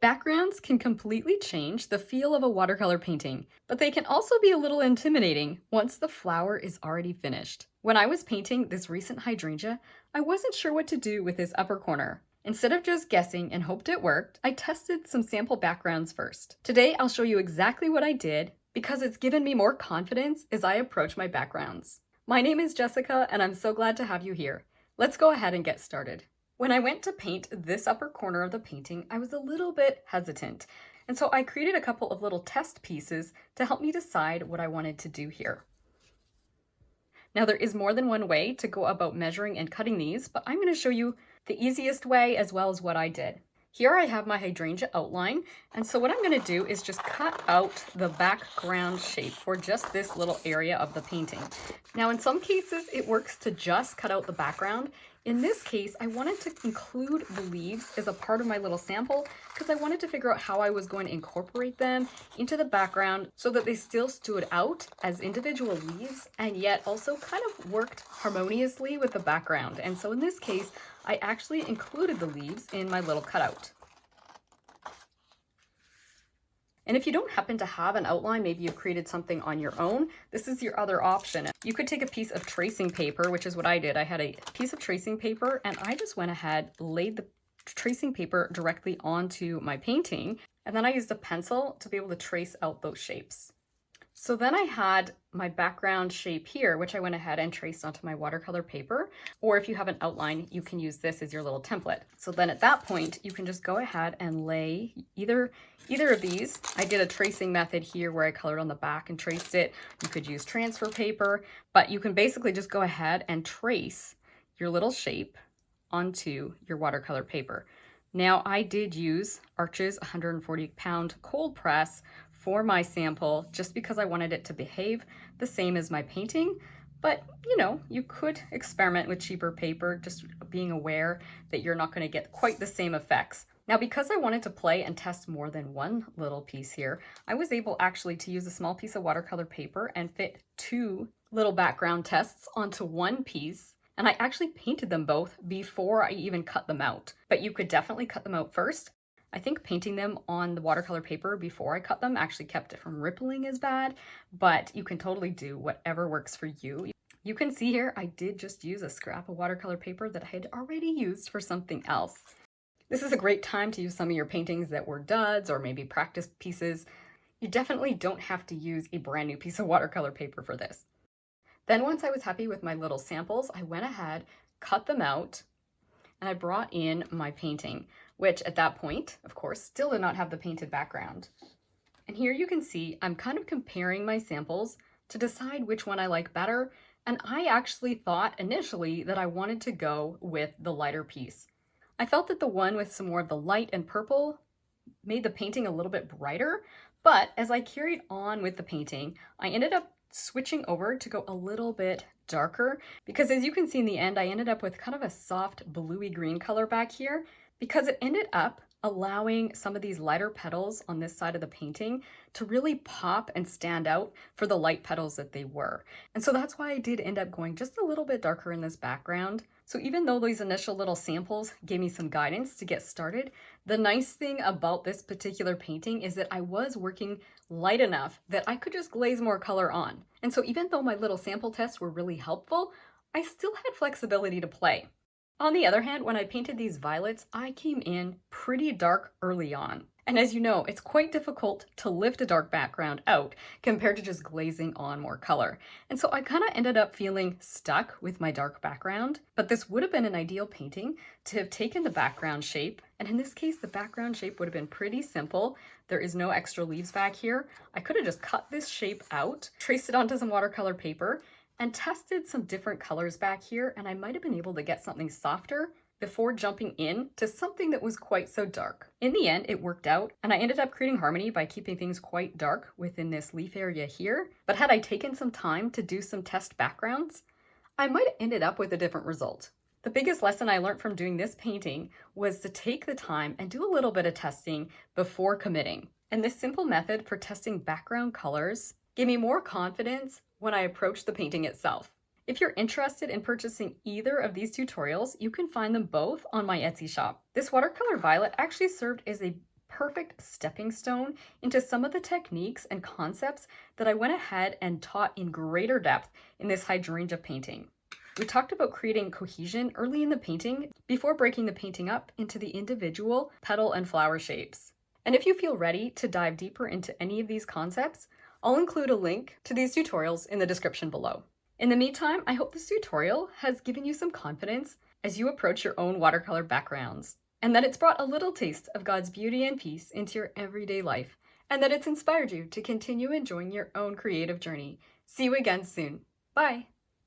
Backgrounds can completely change the feel of a watercolor painting, but they can also be a little intimidating once the flower is already finished. When I was painting this recent hydrangea, I wasn't sure what to do with this upper corner. Instead of just guessing and hoped it worked, I tested some sample backgrounds first. Today, I'll show you exactly what I did because it's given me more confidence as I approach my backgrounds. My name is Jessica, and I'm so glad to have you here. Let's go ahead and get started. When I went to paint this upper corner of the painting, I was a little bit hesitant. And so I created a couple of little test pieces to help me decide what I wanted to do here. Now there is more than one way to go about measuring and cutting these, but I'm going to show you the easiest way as well as what I did. Here I have my hydrangea outline, and so what I'm going to do is just cut out the background shape for just this little area of the painting. Now in some cases it works to just cut out the background. In this case, I wanted to include the leaves as a part of my little sample because I wanted to figure out how I was going to incorporate them into the background so that they still stood out as individual leaves and yet also kind of worked harmoniously with the background. And so in this case, I actually included the leaves in my little cutout. And if you don't happen to have an outline, maybe you've created something on your own, this is your other option. You could take a piece of tracing paper, which is what I did. I had a piece of tracing paper and I just went ahead, laid the tracing paper directly onto my painting, and then I used a pencil to be able to trace out those shapes. So then I had my background shape here, which I went ahead and traced onto my watercolor paper. Or if you have an outline, you can use this as your little template. So then at that point, you can just go ahead and lay either of these. I did a tracing method here where I colored on the back and traced it. You could use transfer paper, but you can basically just go ahead and trace your little shape onto your watercolor paper. Now I did use Arches 140-pound cold press for my sample just because I wanted it to behave the same as my painting. But you know, you could experiment with cheaper paper, just being aware that you're not going to get quite the same effects. Now, because I wanted to play and test more than one little piece here, I was able actually to use a small piece of watercolor paper and fit two little background tests onto one piece. And I actually painted them both before I even cut them out. But you could definitely cut them out first. I think painting them on the watercolor paper before I cut them actually kept it from rippling as bad, but you can totally do whatever works for you. You can see here, I did just use a scrap of watercolor paper that I had already used for something else. This is a great time to use some of your paintings that were duds or maybe practice pieces. You definitely don't have to use a brand new piece of watercolor paper for this. Then once I was happy with my little samples, I went ahead, cut them out, and I brought in my painting, which at that point, of course, still did not have the painted background. And here you can see I'm kind of comparing my samples to decide which one I like better. And I actually thought initially that I wanted to go with the lighter piece. I felt that the one with some more of the light and purple made the painting a little bit brighter, but as I carried on with the painting, I ended up switching over to go a little bit darker because as you can see in the end, I ended up with kind of a soft bluey green color back here because it ended up allowing some of these lighter petals on this side of the painting to really pop and stand out for the light petals that they were. And so that's why I did end up going just a little bit darker in this background. So even though these initial little samples gave me some guidance to get started, the nice thing about this particular painting is that I was working light enough that I could just glaze more color on. And so even though my little sample tests were really helpful, I still had flexibility to play. On the other hand, when I painted these violets, I came in pretty dark early on. And as you know, it's quite difficult to lift a dark background out compared to just glazing on more color. And so I kind of ended up feeling stuck with my dark background, but this would have been an ideal painting to have taken the background shape. And in this case, the background shape would have been pretty simple. There is no extra leaves back here. I could have just cut this shape out, traced it onto some watercolor paper, and tested some different colors back here, and I might have been able to get something softer before jumping in to something that was quite so dark. In the end, it worked out, and I ended up creating harmony by keeping things quite dark within this leaf area here. But had I taken some time to do some test backgrounds, I might have ended up with a different result. The biggest lesson I learned from doing this painting was to take the time and do a little bit of testing before committing. And this simple method for testing background colors gave me more confidence when I approached the painting itself. If you're interested in purchasing either of these tutorials, you can find them both on my Etsy shop. This watercolor violet actually served as a perfect stepping stone into some of the techniques and concepts that I went ahead and taught in greater depth in this hydrangea painting. We talked about creating cohesion early in the painting before breaking the painting up into the individual petal and flower shapes. And if you feel ready to dive deeper into any of these concepts, I'll include a link to these tutorials in the description below. In the meantime, I hope this tutorial has given you some confidence as you approach your own watercolor backgrounds, and that it's brought a little taste of God's beauty and peace into your everyday life, and that it's inspired you to continue enjoying your own creative journey. See you again soon. Bye!